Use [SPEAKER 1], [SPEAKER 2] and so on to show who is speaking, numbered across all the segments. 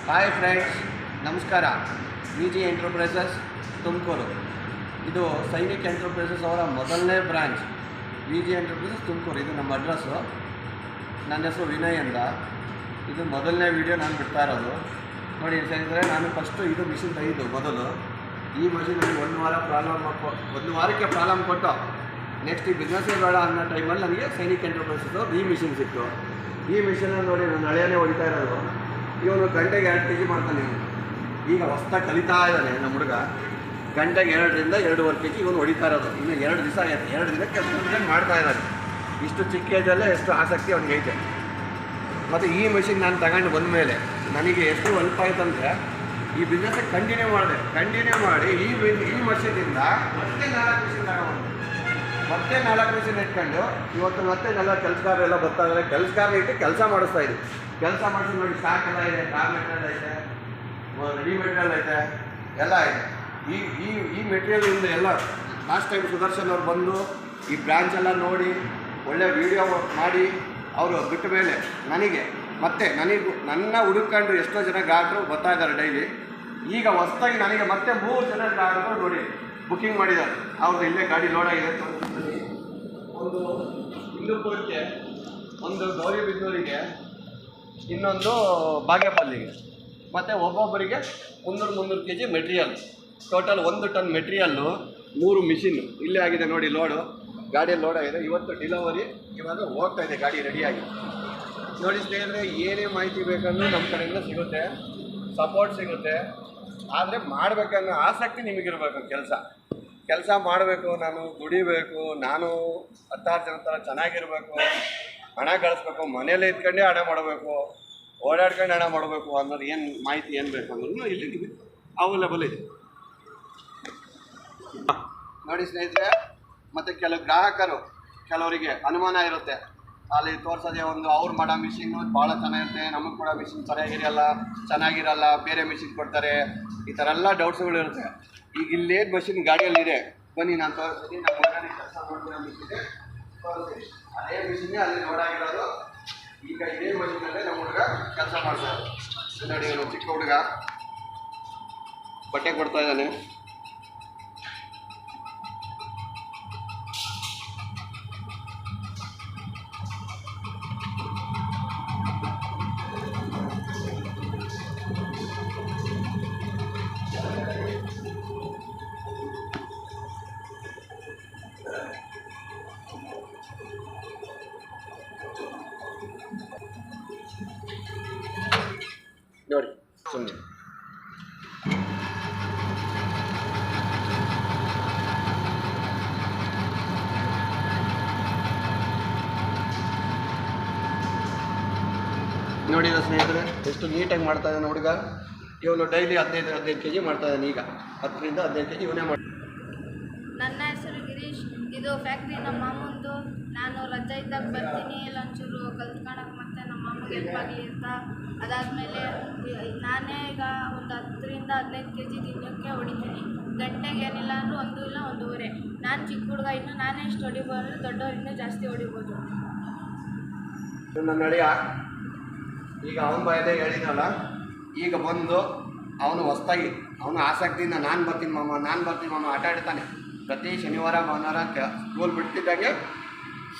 [SPEAKER 1] Hi friends, ನಮಸ್ಕಾರ. V G enterprises Tumakuru. ಇದು Sainik enterprises ಅವರ ಮೊದಲನೇ branch. V G enterprises Tumakuru, ಇದು ನಮ್ಮ ಅಡ್ರೆಸ್ಸು. ನನ್ನ ಹೆಸರು ವಿನಯ್ ಅಂತ. ಇದು ಮೊದಲನೇ ವೀಡಿಯೋ ನಾನು ಬಿಡ್ತಾ ಇರೋದು. ನೋಡಿ ಸ್ನೇಹಿತರೆ, ನಾನು ಫಸ್ಟು ಇದು ಮಿಷಿನ್ ತೆಗೆದು ಮೊದಲು ಈ ಮಿಷಿನ್ ಒಂದು ವಾರಕ್ಕೆ ಪ್ರಾಬ್ಲಮ್ ಕೊಟ್ಟು ನೆಕ್ಸ್ಟ್ ಈ ಬಿಸ್ನೆಸ್ಸೇ ಬೇಡ ಅನ್ನೋ ಟೈಮಲ್ಲಿ ನನಗೆ ಸೈನಿಕ್ ಎಂಟರ್ಪ್ರೈಸಸ್ ಈ ಮಿಷಿನ್ ಸಿಕ್ತು. ಈ ಮಿಷಿನಲ್ಲಿ ನೋಡಿ ನಾನು ಹಳೆಯೇ ಹೊಡಿತಾ ಇರೋದು. ಇವನು ಗಂಟೆಗೆ 2 kg ಮಾಡ್ತಾನೆ. ಈಗ ಹೊಸ್ದಾಗಿ ಕಲಿತಾ ಇದ್ದಾನೆ ನಮ್ಮ ಹುಡುಗ. ಗಂಟೆಗೆ 2ರಿಂದ 2.5 kg ಇವನು ಹೊಡಿತಾ ಇರೋದು. ಇನ್ನು 2 ದಿವಸ ಆಯ್ತು. 2 ದಿನಕ್ಕೆ ಮಾಡ್ತಾ ಇದ್ದಾನೆ. ಇಷ್ಟು ಚಿಕ್ಕ ಏಜಲ್ಲೇ ಎಷ್ಟು ಆಸಕ್ತಿ ಅವನಿಗೆ ಐತೆ. ಮತ್ತು ಈ ಮಿಷಿನ್ ನಾನು ತಗೊಂಡು ಬಂದ ಮೇಲೆ ನನಗೆ ಎಷ್ಟು ಹೆಲ್ಪ್ ಆಯ್ತಂದರೆ ಈ ಬಿಸ್ನೆಸ್ಸೇ ಕಂಟಿನ್ಯೂ ಮಾಡಿ ಈ ಮಷೀನಿಂದ ಮತ್ತೆ 4 ಮಿಷಿನ್ ಇಟ್ಕೊಂಡು ಇವತ್ತು ಮತ್ತೆ ಎಲ್ಲ ಕೆಲಸಗಾರರೆಲ್ಲ ಬರ್ತಾ ಇದ್ದಾರೆ. ಕೆಲಸಗಾರ ಇಟ್ಟು ಕೆಲಸ ಮಾಡಿಸ್ತಾ ಇದ್ದೀವಿ. ಕೆಲಸ ಮಾಡಿಸಿ ನೋಡಿ, ಸ್ಟಾಕ್ ಎಲ್ಲ ಇದೆ, ರಾ ಮೆಟೀರಿಯಲ್ ಐತೆ, ರೆಡಿ ಮೆಟೀರಿಯಲ್ ಐತೆ, ಎಲ್ಲ ಇದೆ. ಈ ಮೆಟೀರಿಯಲಿಂದ ಎಲ್ಲ ಲಾಸ್ಟ್ ಟೈಮ್ ಸುದರ್ಶನ್ ಅವ್ರು ಬಂದು ಈ ಬ್ರಾಂಚ್ ಎಲ್ಲ ನೋಡಿ ಒಳ್ಳೆ ವೀಡಿಯೋ ಮಾಡಿ ಅವರು ಬಿಟ್ಟ ಮೇಲೆ ನನ್ನ ಹುಡುಕೊಂಡು ಎಷ್ಟೋ ಜನ ಗ್ರಾಹಕರು ಬರ್ತಾ ಇದ್ದಾರೆ ಡೈಲಿ. ಈಗ ಹೊಸದಾಗಿ ನನಗೆ ಮತ್ತೆ 3 ಜನ ಗ್ರಾಹಕರು ನೋಡಿ ಬುಕ್ಕಿಂಗ್ ಮಾಡಿದ್ದಾರೆ. ಅವ್ರದ್ದು ಇಲ್ಲೇ ಗಾಡಿ ಲೋಡ್ ಆಗಿದೆ. ಒಂದು ಹಿಂದೂಪುರಕ್ಕೆ, ಒಂದು ಗೌರಿಬಿದನೂರಿಗೆ, ಇನ್ನೊಂದು ಬಾಗೇಪಲ್ಲಿಗೆ, ಮತ್ತು ಒಬ್ಬೊಬ್ಬರಿಗೆ 300 kg material. Total 1 ton material, 3 machine ಇಲ್ಲೇ ಆಗಿದೆ ನೋಡಿ. ಲೋಡು ಗಾಡಿಯಲ್ಲಿ ಲೋಡ್ ಆಗಿದೆ. ಇವತ್ತು ಡಿಲಿವರಿ, ಇವಾಗ ಹೋಗ್ತಾ ಇದೆ ಗಾಡಿ ರೆಡಿಯಾಗಿ. ನೋಡಿ ಸ್ನೇಹಿತರೆ, ಏನೇ ಮಾಹಿತಿ ಬೇಕಂದ್ರೂ ನಮ್ಮ ಕಡೆಯಿಂದ ಸಿಗುತ್ತೆ, ಸಪೋರ್ಟ್ ಸಿಗುತ್ತೆ. ಆದರೆ ಮಾಡಬೇಕನ್ನೋ ಆಸಕ್ತಿ ನಿಮಗಿರಬೇಕು. ಕೆಲಸ ಮಾಡಬೇಕು, ನಾನು ದುಡಿಬೇಕು, ನಾನು 10 ಜನ ಥರ ಚೆನ್ನಾಗಿರಬೇಕು, ಹಣ ಗಳಿಸ್ಬೇಕು, ಮನೇಲಿ ಇದ್ಕೊಂಡೇ ಹಣ ಮಾಡಬೇಕು, ಓಡಾಡ್ಕೊಂಡು ಹಣ ಮಾಡಬೇಕು ಅನ್ನೋದು ಮಾಹಿತಿ ಏನು ಬೇಕು ಅಂದ್ರೂ ಇಲ್ಲಿ ಅವೈಲೇಬಲ್ ಇದೆ ನೋಡಿ ಸ್ನೇಹಿತರೆ. ಮತ್ತು ಕೆಲವು ಗ್ರಾಹಕರು, ಕೆಲವರಿಗೆ ಅನುಮಾನ ಇರುತ್ತೆ, ಅಲ್ಲಿ ತೋರಿಸೋದೇ ಒಂದು ಅವ್ರು ಮಾಡೋ ಮಿಷಿನ್ನು ಭಾಳ ಚೆನ್ನಾಗಿರುತ್ತೆ, ನಮಗೆ ಕೂಡ ಮಿಷಿನ್ ಚೆನ್ನಾಗಿರಲ್ಲ, ಬೇರೆ ಮಿಷಿನ್ ಕೊಡ್ತಾರೆ, ಈ ಥರ ಎಲ್ಲ ಡೌಟ್ಸ್ಗಳಿರುತ್ತೆ. ಈಗ ಇಲ್ಲೇನು ಮಷಿನ್ ಗಾಡಿಯಲ್ಲಿದೆ ಬನ್ನಿ ನಾನು ತೋರಿಸ್ತೀನಿ. ನಮ್ಮ ಮನೆಯಲ್ಲಿ ಕೆಲಸ ಮಾಡ್ತಿರೋ ಮಿಷಿನ್ ತೋರಿಸ್ತೀನಿ. ಅದೇ ಮಿಷಿನ್ನೇ ಅಲ್ಲಿ ಲೋಡ್ ಆಗಿರೋದು. ಈಗ ಇದೇ ಮಷಿನಲ್ಲೇ ನಮ್ಮ ಹುಡುಗ ಕೆಲಸ ಮಾಡ್ತಾರೆ. ನೋಡಿ, ಇವನು ಚಿಕ್ಕ ಹುಡುಗ ಬಟ್ಟೆ ಕೊಡ್ತಾ ಇದ್ದಾನೆ. ನೋಡಿ ಸುಮ್ಮನೆ ನೋಡಿ ಸ್ನೇಹಿತರೆ, ಎಷ್ಟು ನೀಟಾಗಿ ಮಾಡ್ತಾ ಇದ್ದಾನೆ ಹುಡುಗ. ಇವನು ಡೈಲಿ 15 kg ಮಾಡ್ತಾ ಇದ್ದಾನೆ. ಈಗ 10ರಿಂದ 15 kg ಇವನೇ ಮಾಡ್ತಾನೆ.
[SPEAKER 2] ನನ್ನ ಹೆಸರು ಗಿರೀಶ್. ಇದು ಫ್ಯಾಕ್ಟ್ರಿ ನಮ್ಮ ಮಾಮಂದು. ನಾನು ರಜೆ ಇದ್ದಾಗ ಬರ್ತೀನಿ, ಒಂಚೂರು ಕಲ್ತ್ಕೊಳಕ್ಕೆ, ಮತ್ತು ನಮ್ಮ ಮಾಮಗೆ ಹೆಲ್ಪ್ ಆಗಲಿ ಅಂತ. ಅದಾದಮೇಲೆ ನಾನೇ ಈಗ ಒಂದು 10ರಿಂದ 15 kg ದಿನಕ್ಕೆ ಹೊಡಿತೀನಿ. ಗಂಟೆಗೆ ಏನಿಲ್ಲ ಅಂದರೂ 1 ಇಲ್ಲ 1.5. ನಾನು ಚಿಕ್ಕ ಹುಡುಗ, ಇನ್ನು ನಾನೇ ಇಷ್ಟು ಹೊಡಿಬೋದು, ದೊಡ್ಡವ್ರು ಇನ್ನೂ ಜಾಸ್ತಿ ಹೊಡಿಬೋದು.
[SPEAKER 1] ನನ್ನ ನಡೆಯ ಈಗ ಅವನ ಬಾಯಲ್ಲೇ ಹೇಳಿದ್ನಲ್ಲ, ಈಗ ಬಂದು ಅವನು ಹೊಸ್ದಾಗಿ ಅವನು ಆಸಕ್ತಿಯಿಂದ ನಾನು ಬರ್ತೀನಿ ಮಾಮ ಆಟ ಆಡ್ತಾನೆ. ಪ್ರತಿ ಶನಿವಾರ ಭಾನುವಾರ ಸ್ಕೂಲ್ ಬಿಡ್ತಿದ್ದಂಗೆ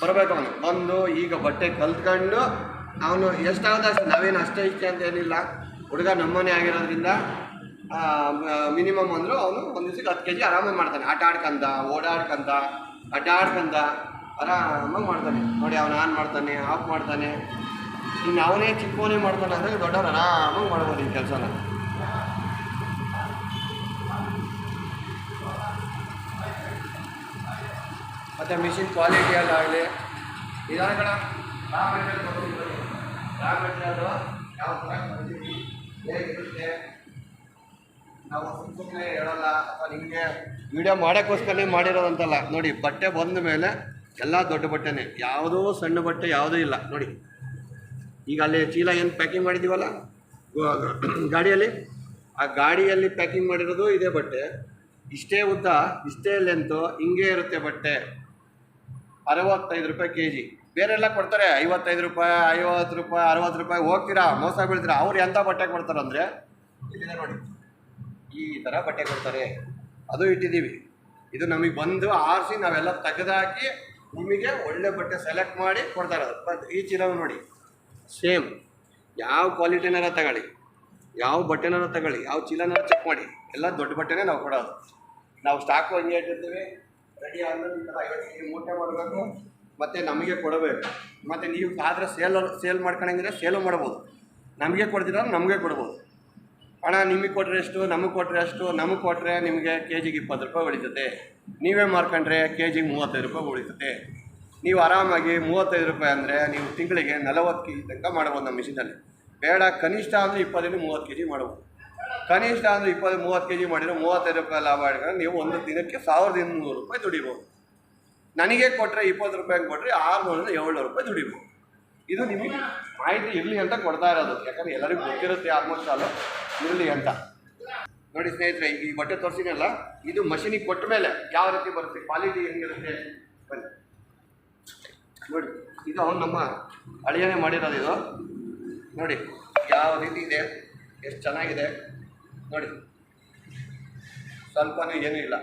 [SPEAKER 1] ಬರಬೇಕು. ಅವನು ಬಂದು ಈಗ ಬಟ್ಟೆ ಕಲ್ತ್ಕೊಂಡು ಅವನು ಎಷ್ಟಾಗುತ್ತೆ ಅಷ್ಟು, ನಾವೇನು ಅಷ್ಟೇ ಇಷ್ಟೇ ಅಂತ ಏನಿಲ್ಲ. ಹುಡುಗ ನಮ್ಮನೆ ಆಗಿರೋದ್ರಿಂದ ಮಿನಿಮಮ್ ಅಂದರೂ ಅವನು ಒಂದು ದಿವಸಕ್ಕೆ 10 kg ಆರಾಮಾಗಿ ಮಾಡ್ತಾನೆ. ಆಟ ಆಡ್ಕೊಂತ, ಓಡಾಡ್ಕೊಂತ, ಅಡ್ಡಾಡ್ಕೊಂತ ಆರಾಮಾಗಿ ಮಾಡ್ತಾನೆ. ನೋಡಿ, ಅವನು ಆನ್ ಮಾಡ್ತಾನೆ, ಆಫ್ ಮಾಡ್ತಾನೆ. ಇನ್ನು ಅವನೇ ಚಿಕ್ಕವನೇ ಮಾಡ್ತಾನೆ ಅಂದರೆ ದೊಡ್ಡವ್ರು ಆರಾಮಾಗಿ ಮಾಡ್ಬೋದು ಈ ಕೆಲಸನ. ಮತ್ತು ಮಿಷಿನ್ ಕ್ವಾಲಿಟಿಯಲ್ಲಾಗಲಿ ನಿಧಾನಗಳ ರಾ ಮೆಟೀರಿಯಲ್ಲು ಯಾವ ಥರ ಕಲ್ತೀವಿ, ಹೇಗಿರುತ್ತೆ, ನಾವು ಸುಮ್ಮನೆ ಹೇಳೋಲ್ಲ ಅಥವಾ ನಿಮಗೆ ವಿಡಿಯೋ ಮಾಡೋಕ್ಕೋಸ್ಕರನೇ ಮಾಡಿರೋದಂತಲ್ಲ. ನೋಡಿ, ಬಟ್ಟೆ ಬಂದ ಮೇಲೆ ಎಲ್ಲ ದೊಡ್ಡ ಬಟ್ಟೆನೇ, ಯಾವುದೂ ಸಣ್ಣ ಬಟ್ಟೆ ಯಾವುದೂ ಇಲ್ಲ. ನೋಡಿ, ಈಗ ಅಲ್ಲಿ ಚೀಲ ಏನು ಪ್ಯಾಕಿಂಗ್ ಮಾಡಿದ್ದೀವಲ್ಲ ಗಾಡಿಯಲ್ಲಿ, ಆ ಗಾಡಿಯಲ್ಲಿ ಪ್ಯಾಕಿಂಗ್ ಮಾಡಿರೋದು ಇದೇ ಬಟ್ಟೆ. ಇಷ್ಟೇ ಉದ್ದ, ಇಷ್ಟೇ ಲೆಂತು, ಹಿಂಗೆ ಇರುತ್ತೆ ಬಟ್ಟೆ. 65 ರೂಪಾಯಿ kg. ಬೇರೆಲ್ಲ ಕೊಡ್ತಾರೆ 55 ರೂಪಾಯಿ 50 ರೂಪಾಯಿ 60 ರೂಪಾಯಿ ಹೋಗ್ತೀರಾ ಮೋಸ ಬೀಳ್ತೀರಾ. ಅವ್ರು ಎಂಥ ಬಟ್ಟೆ ಕೊಡ್ತಾರಂದರೆ ಇಲ್ಲಿದೆ ನೋಡಿ, ಈ ಥರ ಬಟ್ಟೆ ಕೊಡ್ತಾರೆ. ಅದು ಇಟ್ಟಿದ್ದೀವಿ. ಇದು ನಮಗೆ ಬಂದು ಆರಿಸಿ ನಾವೆಲ್ಲ ತೆಗೆದಾಕಿ ನಿಮಗೆ ಒಳ್ಳೆ ಬಟ್ಟೆ ಸೆಲೆಕ್ಟ್ ಮಾಡಿ ಕೊಡ್ತಾರೆ. ಈ ಚೀಲ ನೋಡಿ, ಸೇಮ್ ಯಾವ ಕ್ವಾಲಿಟಿನಾರ ತಗೊಳ್ಳಿ, ಯಾವ ಬಟ್ಟೆನಾರ ತಗೊಳ್ಳಿ, ಯಾವ ಚೀಲನಾರ ಚೆಕ್ ಮಾಡಿ, ಎಲ್ಲ ದೊಡ್ಡ ಬಟ್ಟೆನೇ ನಾವು ಕೊಡೋದು. ನಾವು ಸ್ಟಾಕು ಹಂಗೆ ಇಟ್ಟಿರ್ತೀವಿ. ರೆಡಿ ಆದಮೇಲೆ ಈ ಥರ 50 ಕೆಜಿ ಮೂಟೆ ಮಾಡಬೇಕು, ಮತ್ತು ನಮಗೆ ಕೊಡಬೇಕು. ಮತ್ತು ನೀವು ಆದರೆ ಸೇಲ್ ಮಾಡ್ಕೊಳಂಗಿದ್ರೆ ಸೇಲು ಮಾಡ್ಬೋದು. ನಮಗೆ ಕೊಡ್ತೀರ ನಮಗೆ ಕೊಡ್ಬೋದು. ಹಣ ನಿಮಗೆ ಕೊಟ್ಟರೆ ಎಷ್ಟು, ನಮಗೆ ಕೊಟ್ಟರೆ ಅಷ್ಟು. ನಮಗೆ ಕೊಟ್ಟರೆ ನಿಮಗೆ ಕೆ ಜಿಗೆ 20 ರೂಪಾಯಿ ಉಳಿತದೆ. ನೀವೇ ಮಾರ್ಕೊಂಡ್ರೆ ಕೆ ಜಿಗೆ 35 ರೂಪಾಯಿ ಉಳಿತದೆ. ನೀವು ಆರಾಮಾಗಿ 35 ರೂಪಾಯಿ ಅಂದರೆ ನೀವು ತಿಂಗಳಿಗೆ 40 ಕೆ ಜಿ ತನಕ ಮಾಡ್ಬೋದು ನಮ್ಮ ಮಿಷಿನಲ್ಲಿ. ಬೇಡ ಕನಿಷ್ಠ ಅಂದರೆ 20-30 ಕೆ ಜಿ ಮಾಡ್ಬೋದು. ಕನಿಷ್ಠ ಅಂದರೆ 20-30 ಕೆ ಜಿ ಮಾಡಿದರೆ 35 ರೂಪಾಯಿ ಲಾಭ ಹಿಡ್ಕೊಂಡು ನೀವು ಒಂದು ದಿನಕ್ಕೆ 1200 ರೂಪಾಯಿ ದುಡಿಬೋದು. ನನಗೆ ಕೊಟ್ಟರೆ 20 ರೂಪಾಯಿ ಕೊಟ್ಟರೆ 600-700 ರೂಪಾಯಿ ದುಡಿಬೋದು. ಇದು ನಿಮಗೆ ಮಾಹಿತಿ ಇರಲಿ ಅಂತ ಕೊಡ್ತಾ ಇರೋದು. ಯಾಕಂದರೆ ಎಲ್ಲರಿಗೂ ಗೊತ್ತಿರುತ್ತೆ ಆಲ್ಮೋಸ್ಟ್ ಅಲ್ಲ, ಇರಲಿ ಅಂತ. ನೋಡಿ ಸ್ನೇಹಿತರೆ, ಈ ಬಟ್ಟೆ ತೋರಿಸಿನಲ್ಲ, ಇದು ಮಷೀನಿಗೆ ಕೊಟ್ಟ ಮೇಲೆ ಯಾವ ರೀತಿ ಬರುತ್ತೆ, ಕ್ವಾಲಿಟಿ ಹೆಂಗಿರುತ್ತೆ ಬನ್ನಿ ನೋಡಿ. ಇದು ಅವನು ನಮ್ಮ ಅಳಿಯನೇ ಮಾಡಿರೋದು. ಇದು ನೋಡಿ ಯಾವ ರೀತಿ ಇದೆ, ಎಷ್ಟು ಚೆನ್ನಾಗಿದೆ ನೋಡಿ. ಸ್ವಲ್ಪನೂ ಏನೂ ಇಲ್ಲ,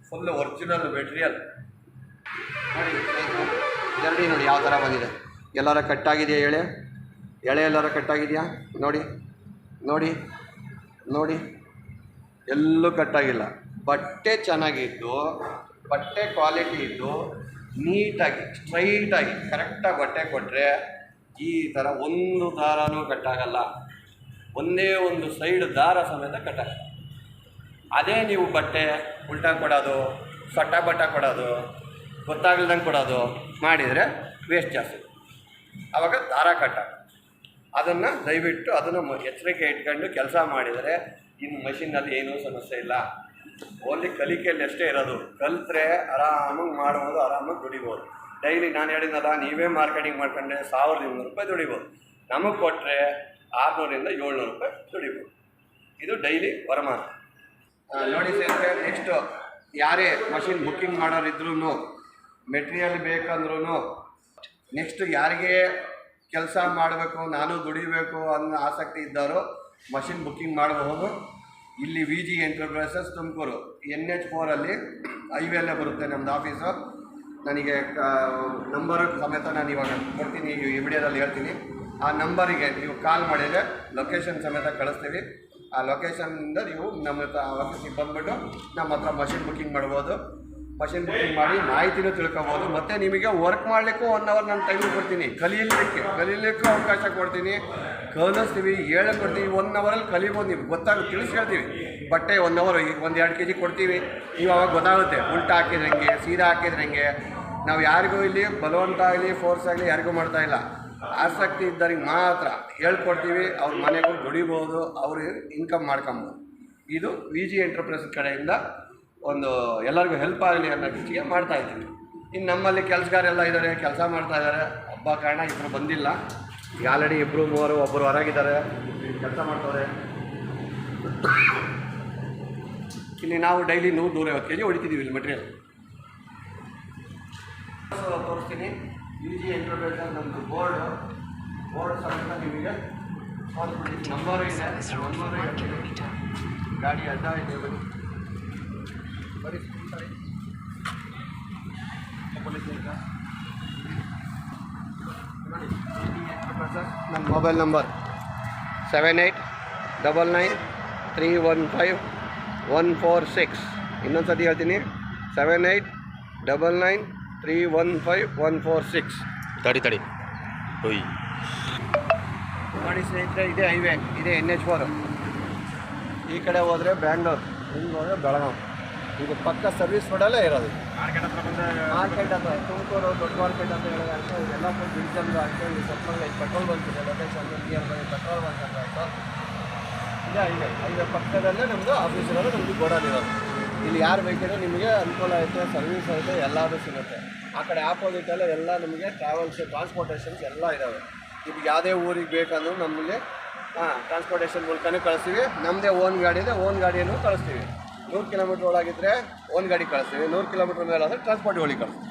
[SPEAKER 1] ಫುಲ್ಲು ಒರಿಜಿನಲ್ ಮೆಟೀರಿಯಲ್ ನೋಡಿ. ಜಲ್ದಿ ನೋಡಿ ಯಾವ ಥರ ಬಂದಿದೆ. ಎಲ್ಲರ ಕಟ್ಟಾಗಿದೆಯಾ ಎಳೆ ಎಲ್ಲರ ಕಟ್ಟಾಗಿದೆಯಾ ನೋಡಿ ನೋಡಿ ನೋಡಿ, ಎಲ್ಲೂ ಕಟ್ಟಾಗಿಲ್ಲ. ಬಟ್ಟೆ ಚೆನ್ನಾಗಿದ್ದು, ಬಟ್ಟೆ ಕ್ವಾಲಿಟಿ ಇದ್ದು, ನೀಟಾಗಿ ಸ್ಟ್ರೈಟಾಗಿ ಕರೆಕ್ಟಾಗಿ ಬಟ್ಟೆ ಕೊಟ್ಟರೆ ಈ ಥರ ಒಂದು ದಾರನೂ ಕಟ್ಟಾಗಲ್ಲ. ಒಂದೇ ಒಂದು ಸೈಡ್ ದಾರ ಸಮೇತ ಕಟ್ಟಾಗಲ್ಲ. ಅದೇ ನೀವು ಬಟ್ಟೆ ಉಲ್ಟಾ ಕೊಡೋದು, ಸೊಟ್ಟ ಬಟ್ಟೆ ಕೊಡೋದು, ಗೊತ್ತಾಗಲ್ದಂಗೆ ಕೊಡೋದು ಮಾಡಿದರೆ ವೇಸ್ಟ್ ಜಾಸ್ತಿ. ಆವಾಗ ದಾರ ಕಟ್ಟಾಗ. ಅದನ್ನು ದಯವಿಟ್ಟು ಅದನ್ನು ಎಚ್ಚರಿಕೆ ಇಟ್ಕೊಂಡು ಕೆಲಸ ಮಾಡಿದರೆ ಇನ್ನು ಮಷಿನಲ್ಲಿ ಏನೂ ಸಮಸ್ಯೆ ಇಲ್ಲ. ಓನ್ಲಿ ಕಲಿಕೆಯಲ್ಲಿ ಅಷ್ಟೇ ಇರೋದು. ಕಲಿತ್ರೆ ಆರಾಮಾಗಿ ಮಾಡ್ಬೋದು, ಆರಾಮಾಗಿ ದುಡಿಬೋದು. ಡೈಲಿ ನಾನು ಹೇಳಿದ್ನಲ್ಲ, ನೀವೇ ಮಾರ್ಕೆಟಿಂಗ್ ಮಾಡ್ಕೊಂಡ್ರೆ 1200 ರೂಪಾಯಿ ದುಡಿಬೋದು. ನಮಗೆ ಕೊಟ್ಟರೆ 600-700 ರೂಪಾಯಿ ದುಡಿಬೋದು. ಇದು ಡೈಲಿ ವರಮಾನ. ನೋಡಿ ಸ್ನೇಹಿತರೆ, ನೆಕ್ಸ್ಟು ಯಾರೇ ಮಷಿನ್ ಬುಕ್ಕಿಂಗ್ ಮಾಡೋರಿದ್ರೂ, ಮೆಟೀರಿಯಲ್ ಬೇಕಂದ್ರೂ, ನೆಕ್ಸ್ಟು ಯಾರಿಗೆ ಕೆಲಸ ಮಾಡಬೇಕು, ನಾನು ದುಡಿಬೇಕು ಅನ್ನೋ ಆಸಕ್ತಿ ಇದ್ದವರು ಮಷಿನ್ ಬುಕ್ಕಿಂಗ್ ಮಾಡಬಹುದು. ಇಲ್ಲಿ VG ಎಂಟರ್ಪ್ರೈಸಸ್ ತುಮಕೂರು NH4 ಹೈವೇಲ್ಲೇ ಬರುತ್ತೆ ನಮ್ಮದು ಆಫೀಸು. ನನಗೆ ನಂಬರು ಸಮೇತ ನಾನು ಇವಾಗ ಕೊಡ್ತೀನಿ, ಈ ವಿಡಿಯೋದಲ್ಲಿ ಹೇಳ್ತೀನಿ. ಆ ನಂಬರಿಗೆ ನೀವು ಕಾಲ್ ಮಾಡಿದರೆ ಲೊಕೇಶನ್ ಸಮೇತ ಕಳಿಸ್ತೀವಿ. ಆ ಲೊಕೇಶನ್ನಿಂದ ನೀವು ನಮ್ಮ ಆಫೀಸಿಗೆ ಬಂದುಬಿಟ್ಟು ನಮ್ಮ ಹತ್ರ ಮಷಿನ್ ಬುಕ್ಕಿಂಗ್ ಮಾಡ್ಬೋದು. ಮಷಿನ್ ಬುಕ್ಕಿಂಗ್ ಮಾಡಿ ಮಾಹಿತಿನೂ ತಿಳ್ಕೊಬೋದು. ಮತ್ತು ನಿಮಗೆ ವರ್ಕ್ ಮಾಡಲಿಕ್ಕೂ 1 ಅವರ್ ನಾನು ಟೈಮ್ ಕೊಡ್ತೀನಿ. ಕಲೀಲಿಕ್ಕೂ ಅವಕಾಶ ಕೊಡ್ತೀನಿ, ಕಲಿಸ್ತೀವಿ, ಹೇಳ್ಕೊಡ್ತೀವಿ. 1 ಅವರಲ್ಲಿ ಕಲಿಬೋದು. ನೀವು ತಿಳಿಸಿ ಹೇಳ್ತೀವಿ. ಬಟ್ಟೆ 1 ಅವರ್ 1-2 ಕೆ ಜಿ ಕೊಡ್ತೀವಿ. ನೀವು ಅವಾಗ ಗೊತ್ತಾಗುತ್ತೆ ಉಲ್ಟಾ ಹಾಕಿದ್ರೆ ಹೆಂಗೆ, ಸೀದಾ ಹಾಕಿದ್ರೆ ಹೆಂಗೆ. ನಾವು ಯಾರಿಗೂ ಇಲ್ಲಿ ಬಲವಂತ ಆಗಲಿ ಫೋರ್ಸ್ ಆಗಲಿ ಯಾರಿಗೂ ಮಾಡ್ತಾಯಿಲ್ಲ. ಆಸಕ್ತಿ ಇದ್ದವ್ರಿಗೆ ಮಾತ್ರ ಹೇಳ್ಕೊಡ್ತೀವಿ. ಅವ್ರ ಮನೆಗೂ ದುಡಿಬೋದು, ಅವರು ಇನ್ಕಮ್ ಮಾಡ್ಕೊಬೋದು. ಇದು VG ಎಂಟರ್ಪ್ರೈಸ್ ಕಡೆಯಿಂದ ಒಂದು ಎಲ್ಲರಿಗೂ ಹೆಲ್ಪ್ ಆಗಲಿ ಅನ್ನೋ ರೀತಿಗೆ ಮಾಡ್ತಾಯಿದ್ದೀವಿ. ಇನ್ನು ನಮ್ಮಲ್ಲಿ ಕೆಲಸಗಾರೆಲ್ಲ ಇದ್ದಾರೆ, ಕೆಲಸ ಮಾಡ್ತಾಯಿದ್ದಾರೆ. ಹಬ್ಬ ಕಾರಣ ಇಬ್ಬರು ಬಂದಿಲ್ಲ. ಈಗ ಆಲ್ರೆಡಿ 2-3 ಒಬ್ಬರು ಹೊರಗಿದ್ದಾರೆ, ಕೆಲಸ ಮಾಡ್ತಾರೆ. ಇಲ್ಲಿ ನಾವು ಡೈಲಿ 100-150 ಕೆ ಜಿ ಹೊಡಿತಿದ್ದೀವಿ ಇಲ್ಲಿ ಮೆಟೀರಿಯಲ್. ತೋರಿಸ್ತೀನಿ. VG ಎಂಟರ್ಪ್ರೈಸ್ ನಮ್ಮದು ಬೋರ್ಡ್ ಸಮೇತ ನಿಮಗೆ ನಂಬರು ಇದೆ. ಗಾಡಿ ಅಡ್ಡ ಇದೆ ಬನ್ನಿ ಬರೀ ಸರಿ. ನಮ್ಮ ಮೊಬೈಲ್ ನಂಬರ್ 7899315146. ಇನ್ನೊಂದು ಸತಿ ಹೇಳ್ತೀನಿ, 7899315146.
[SPEAKER 3] ತಡಿ ಹೋಯ್
[SPEAKER 1] ನೋಡಿ ಸ್ನೇಹಿತರೆ, ಇದೇ ಹೈವೇ, ಇದೇ NH4. ಈ ಕಡೆ ಹೋದರೆ ಬ್ಯಾಂಗ್ಳೂರು, ಹಿಂಗೆ ಹೋದರೆ ಬೆಳಗಾವಿ. ಇದು ಪಕ್ಕ ಸರ್ವಿಸ್ ರೋಡಲ್ಲೇ ಇರೋದು. ಮಾರ್ಕೆಟ್ ಅಂತ ತುಮಕೂರು ದೊಡ್ಡ ಮಾರ್ಕೆಟ್ ಅಂತ ಹೇಳಿದ್ರೆ ಅಂತ ಇದೆಲ್ಲ ಫುಲ್ ಬಿಡ್ಜಲ್ಲು ಆಯಿತು. ಇದು ಸ್ವಲ್ಪ ಪೆಟ್ರೋಲ್ ಬಂತಿದೆ, location nearby petrol bunk ಅಂತ ಆಯಿತು. ಇದೇ ಹೈವೇ ಪಕ್ಕದಲ್ಲೇ ನಮ್ಮದು ಆಫೀಸ್ ಇರೋದು, ನಮ್ಮದು ಗೋಡನ್ ಇರೋದು. ಇಲ್ಲಿ ಯಾರು ಬೇಕಿದ್ರೆ ನಿಮಗೆ ಅನುಕೂಲ ಐತೆ, ಸರ್ವಿಸ್ ಐತೆ, ಎಲ್ಲರೂ ಸಿಗುತ್ತೆ. ಆ ಕಡೆ ಆಪೋಸಿಟಲ್ಲೇ ಎಲ್ಲ ನಿಮಗೆ ಟ್ರಾನ್ಸ್ಪೋರ್ಟೇಷನ್ಸ್ ಎಲ್ಲ ಇದ್ದಾವೆ. ನಿಮ್ಗೆ ಯಾವುದೇ ಊರಿಗೆ ಬೇಕಂದ್ರೂ ನಮಗೆ ಟ್ರಾನ್ಸ್ಪೋರ್ಟೇಷನ್ ಮೂಲಕನೇ ಕಳಿಸ್ತೀವಿ. ನಮ್ಮದೇ ಓನ್ ಗಾಡಿ ಇದೆ, ಓನ್ ಗಾಡಿಯನ್ನು ಕಳಿಸ್ತೀವಿ. 100 ಕಿಲೋಮೀಟ್ರ್ ಒಳಗಿದ್ದರೆ ಓನ್ ಗಾಡಿ ಕಳಿಸ್ತೀವಿ, 100 ಕಿಲೋಮೀಟ್ರ್ ಮೇಲೆ ಆದರೆ ಟ್ರಾನ್ಸ್ಪೋರ್ಟ್ ಒಳಗೆ ಕಳಿಸ್ತೀವಿ.